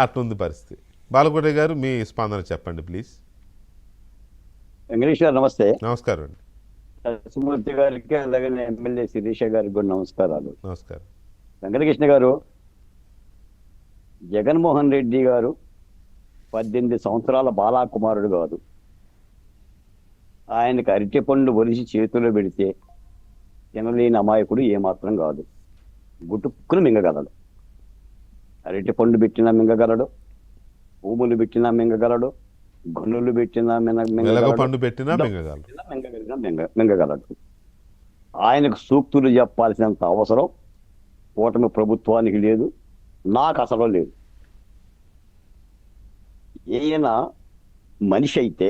అట్లుంది పరిస్థితి. బాలకోట గారు మీ స్పందన చెప్పండి ప్లీజ్. వెంకటేష్ గారు నమస్తే. నమస్కారం అండి. సుమూర్తి గారికి అలాగే ఎమ్మెల్యే శిరీష గారికి కూడా నమస్కారాలు. నమస్కారం. వెంకటకృష్ణ గారు, జగన్మోహన్ రెడ్డి గారు 18 సంవత్సరాల బాలాకుమారుడు కాదు. ఆయనకు అరటిపండు ఒలిసి చేతిలో పెడితే తినలేని అమాయకుడు ఏమాత్రం కాదు. గుట్టుక్కును మింగగలడు. అరటిపండు పెట్టినా మింగగలడు, భూములు పెట్టినా మింగగలడు, గనులు పెట్టినా పండు పెట్టినా మింగగలడు. ఆయనకు సూక్తులు చెప్పాల్సినంత అవసరం కూటమి ప్రభుత్వానికి లేదు, నాకు అసలు లేదు. ఈయన మనిషి అయితే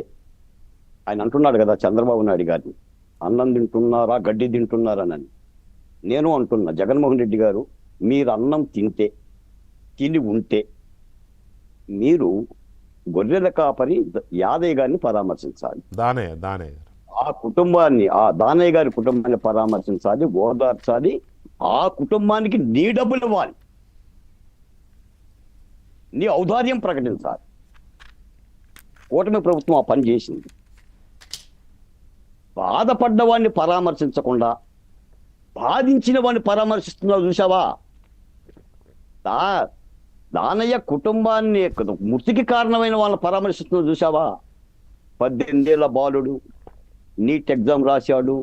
ఆయన అంటున్నాడు కదా చంద్రబాబు నాయుడు గారిని, అన్నం తింటున్నారా గడ్డి తింటున్నారనని. నేను అంటున్నా, జగన్మోహన్ రెడ్డి గారు, మీరు అన్నం తిని ఉంటే మీరు గొర్రెల కాపరి యాదయ్య గారిని పరామర్శించాలి. ఆ కుటుంబాన్ని, ఆ దానయ్య గారి కుటుంబాన్ని పరామర్శించాలి, ఓదార్చాలి. ఆ కుటుంబానికి నీ డబ్బులు ఇవ్వాలి, నీ ఔదార్యం ప్రకటించాలి. కూటమి ప్రభుత్వం ఆ పని చేసింది. బాధపడ్డవాడిని పరామర్శించకుండా బాధించిన వాడిని పరామర్శిస్తున్నావు చూసావా? దానయ్య కుటుంబాన్ని, మృతికి కారణమైన వాళ్ళని పరామర్శిస్తున్నావు చూసావా? 18 ఏళ్ల బాలుడు, నీట్ ఎగ్జామ్ రాశాడు,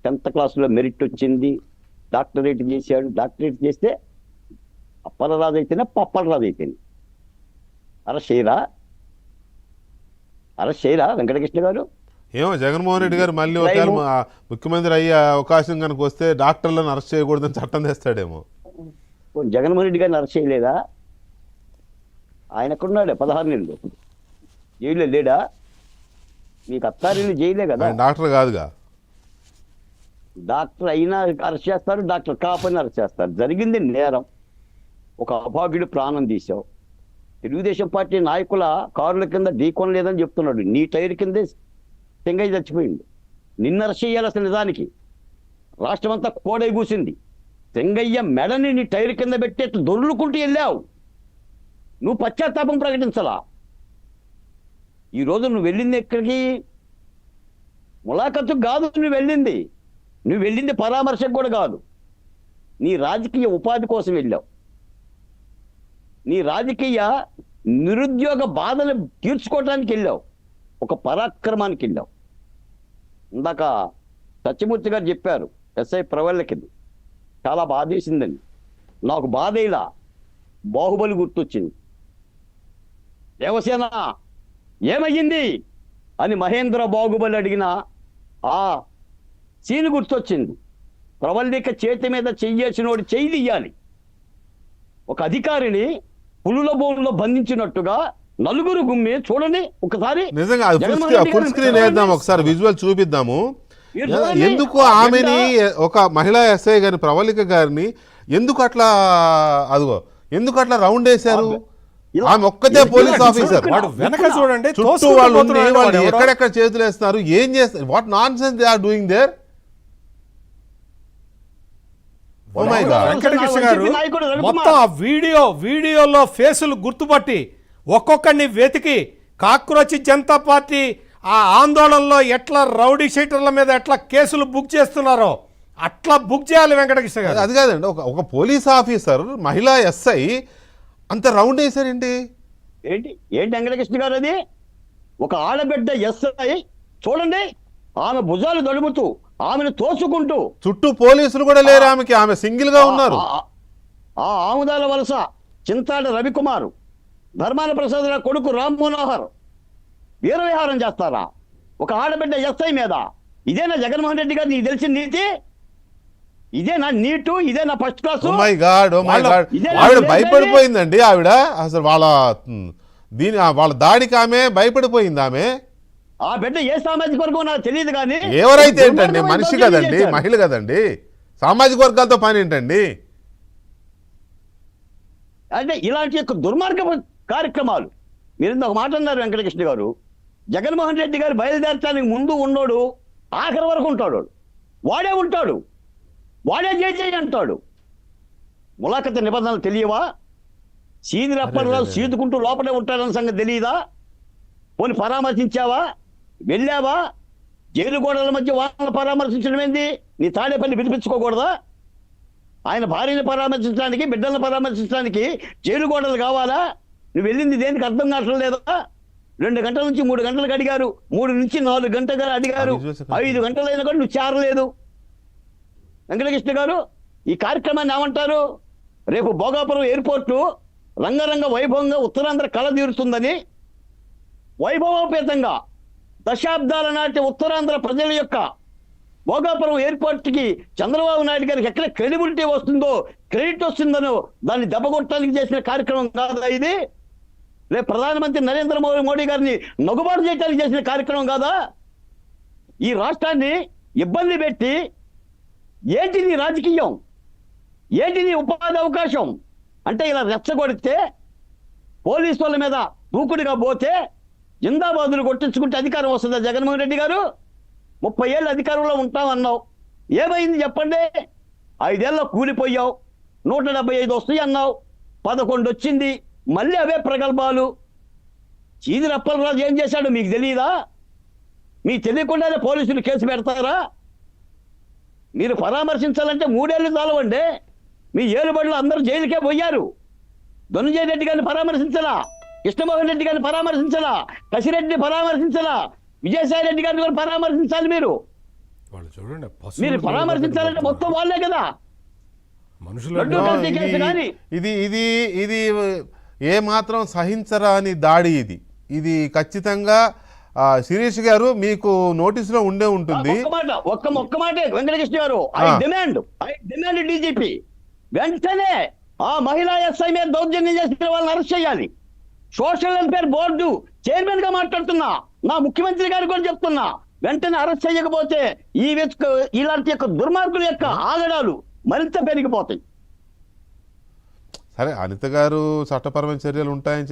10th క్లాస్లో మెరిట్ వచ్చింది, డాక్టరేట్ చేశాడు. డాక్టరేట్ చేస్తే అప్పలరాజు అయితేనే పప్పలరాజు అయితేనే అరెస్ట్ చేయరా వెంకటకృష్ణ గారు? ఏమో జగన్మోహన్ రెడ్డి గారు మళ్ళీ ఒకవేళ ముఖ్యమంత్రి అయ్యే అవకాశం కనుక వస్తే డాక్టర్లను అరెస్ట్ చేయకూడదని చట్టం తెస్తాడేమో. జగన్మోహన్ రెడ్డి గారిని అరెస్ట్ చేయలేదా? ఆయనకున్నాడే 16 నెలలు జైల్లో లేడా? మీకు అత్తారిల్లు జైలే కదా. డాక్టర్ కాదుగా. డాక్టర్ అయినా అరెస్ట్ చేస్తారు, డాక్టర్ కాకపోయినా అరెస్ట్ చేస్తారు. జరిగింది నేరం. ఒక అభాగ్యుడు ప్రాణం తీశావు. తెలుగుదేశం పార్టీ నాయకుల కారుల కింద ఢీకొనలేదని చెప్తున్నాడు. నీ టైర్ కిందే తెంగయ్య చచ్చిపోయింది. నిన్న అరెస్ట్ చేయాలి. అసలు నిజానికి రాష్ట్రం అంతా కోడై కూసింది. తెంగయ్య మెడని నీ టైర్ కింద పెట్టి దొర్లుకుంటూ వెళ్ళావు. నువ్వు పశ్చాత్తాపం ప్రకటించలా. ఈరోజు నువ్వు వెళ్ళింది ఎక్కడికి? ములాఖత్తు కాదు నువ్వు వెళ్ళింది పరామర్శకు కూడా కాదు. నీ రాజకీయ ఉపాధి కోసం వెళ్ళావు. నీ రాజకీయ నిరుద్యోగ బాధలు తీర్చుకోవడానికి వెళ్ళావు. ఒక పరాక్రమానికి వెళ్ళావు. ఇందాక సత్యమూర్తి గారు చెప్పారు ఎస్ఐ ప్రవళ్ళకి చాలా బాధేసిందని. నాకు బాధ ఇలా బాహుబలి గుర్తొచ్చింది. దేవసేన ఏమయ్యింది అని మహేంద్ర బాహుబలి అడిగిన ఆ సీన్ గుర్తొచ్చింది. ప్రవల్లిక చేతి మీద చెయ్యేసినోడు చెయ్యి తీయాలి. ఒక అధికారిని పులుల బోన్లో బంధించినట్టుగా నలుగురు గుమ్మి చూడండి ఒకసారి. నిజంగా ఫుల్ స్క్రీన్ వేద్దాం, ఒకసారి విజువల్ చూపిద్దాము. ఎందుకు ఆమెని, ఒక మహిళా ఎస్ఐ గారిని, ప్రవళిక గారిని ఎందుకు అట్లా రౌండ్ వేశారు? ఆమె ఒక్కతే పోలీస్ ఆఫీసర్. వెనక చూడండి, చుట్టూ వాళ్ళు ఎక్కడెక్కడ చేతులు వేస్తున్నారు, ఏం చేస్తారు? What nonsense they are doing there? Venkatakrishna గారు మొత్తం ఆ వీడియోలో ఫేసులు గుర్తుపట్టి ఒక్కొక్కడిని వెతికి కాక్రోచ్ జనతా పార్టీ ఆ ఆందోళనలో ఎట్లా రౌడీ షీటర్ల మీద ఎట్లా కేసులు బుక్ చేస్తున్నారో అట్లా బుక్ చేయాలి వెంకటకృష్ణ గారు. అది కాదండి, ఒక పోలీస్ ఆఫీసర్ మహిళా ఎస్ఐ అంత రౌండ్ వేశారేంటి? ఏంటి వెంకటకృష్ణ గారు, అది ఒక ఆడబిడ్డ ఎస్ఐ చూడండి, ఆమె భుజాలు దడుముతూ ఆమెను తోసుకుంటూ, చుట్టూ పోలీసులు కూడా లేరు ఆమెకి, ఆమె సింగిల్ గా ఉన్నారు. ఆ ఆముదాల వలస చింతాడ రవికుమారు, ధర్మాన ప్రసాద్ కొడుకు రామ్ మనోహర్ వీరవిహారం చేస్తారా ఒక ఆడబిడ్డ ఎస్ఐ మీద? ఇదేనా జగన్మోహన్ రెడ్డి గారు నీకు తెలిసిన నీతి? ఇదేనా నీటు? ఇదేనా ఫస్ట్ క్లాస్? ఆవిడ భయపడిపోయిందండి. ఆవిడ అసలు వాళ్ళ దాడికి ఆమె భయపడిపోయింది. ఆమె ఆ బిడ్డ ఏ సామాజిక వర్గం నాకు తెలియదు, కానీ ఎవరైతే ఏంటండి, మనిషి కదండి, మహిళ కదండి, సామాజిక వర్గాలతో పని ఏంటండి? అంటే ఇలాంటి యొక్క దుర్మార్గ కార్యక్రమాలు. మీరు ఇంత ఒక మాట అన్నారు వెంకటకృష్ణ గారు, జగన్మోహన్ రెడ్డి గారు బయలుదేరటానికి ముందు ఉన్నోడు ఆఖరి వరకు ఉంటాడు. వాడే ఉంటాడు, వాడే జై అంటాడు. ములాఖత్ నిబంధనలు తెలియవా? సీదిరప్పర్రాజు సీదుకుంటూ లోపలే ఉంటాడన్న సంగతి తెలియదా? పోనీ పరామర్శించావా? వెళ్ళావా? జైలు గోడల మధ్య వాళ్ళని పరామర్శించడం ఏంది? నీ తాడేపల్లి పిలిపించుకోకూడదా? ఆయన భార్యని పరామర్శించడానికి, బిడ్డలను పరామర్శించడానికి జైలు గోడలు కావాలా? నువ్వు వెళ్ళింది దేనికి అర్థం కావట్లేదు లేదా? 2 గంటల నుంచి 3 గంటలకు అడిగారు, 3 నుంచి 4 గంటలుగా అడిగారు, 5 గంటలైనా కూడా నువ్వు చేరలేదు. వెంకటకృష్ణ గారు, ఈ కార్యక్రమాన్ని ఏమంటారు? రేపు భోగాపురం ఎయిర్పోర్టు రంగరంగ వైభవంగా ఉత్తరాంధ్ర కళ తీరుతుందని, వైభవోపేతంగా దశాబ్దాల నాటి ఉత్తరాంధ్ర ప్రజల యొక్క భోగాపురం ఎయిర్పోర్ట్కి చంద్రబాబు నాయుడు గారికి ఎక్కడ క్రెడిబిలిటీ వస్తుందో, క్రెడిట్ వస్తుందనో దాన్ని దెబ్బకొట్టడానికి చేసిన కార్యక్రమం కాదా ఇది? రేపు ప్రధానమంత్రి నరేంద్ర మోడీ గారిని నగుబాటు చేయడానికి చేసిన కార్యక్రమం కాదా? ఈ రాష్ట్రాన్ని ఇబ్బంది పెట్టి ఏంటి నీ రాజకీయం, ఏంటి నీ ఉపాధి అవకాశం అంటే ఇలా రెచ్చగొడితే, పోలీసు వాళ్ళ మీద దూకుడుగా పోతే జిందాబాదులు కొట్టించుకుంటే అధికారం వస్తుందా? జగన్మోహన్ రెడ్డి గారు 30 ఏళ్ళు అధికారంలో ఉంటామన్నావు, ఏమైంది చెప్పండి? 5 ఏళ్ళలో కూలిపోయావు, 175 వస్తాయి అన్నావు, 11 వచ్చింది, మళ్ళీ అవే ప్రగల్భాలు. సీదిరప్పలరాజు ఏం చేశాడు మీకు తెలియదా? మీకు తెలియకుండానే పోలీసులు కేసు పెడతారా? మీరు పరామర్శించాలంటే 3 ఏళ్ళు చాలవండి. మీ ఏలుబడులు అందరూ జైలుకే పోయారు. ధనుంజయ రెడ్డి గారిని పరామర్శించలా, కృష్ణమోహన్ రెడ్డి గారిని పరామర్శించలా, కసిరెడ్డిని పరామర్శించలా, విజయసాయి రెడ్డి గారిని కూడా పరామర్శించాలి. మీరు వాళ్ళు చూడండి, మీరు పరామర్శించాలంటే మొత్తం వాళ్ళే కదా. ఇది ఇది ఇది ఏ మాత్రం సహించరాని దాడి ఇది. ఇది ఖచ్చితంగా శిరీష్ గారు మీకు నోటీసులో ఉండే ఉంటుంది. ఒక్క మాట వెంకటకృష్ణ గారు, ఐ డిమాండ్ డీజీపీ వెంటనే ఆ మహిళా ఎస్ఐ మీద దౌర్జన్యం చేసిన వాళ్ళని అరెస్ట్ చేయాలి. సోషల్ వెల్ఫేర్ బోర్డు చైర్మన్ గా మాట్లాడుతున్నా, నా ముఖ్యమంత్రి గారు కూడా చెప్తున్నా, వెంటనే అరెస్ట్ చేయకపోతే ఇలాంటి యొక్క దుర్మార్గుల యొక్క ఆగడాలు మరింత పెరిగిపోతాయి. సరే, అనిత గారు చట్టపరమైన చర్యలు ఉంటాయని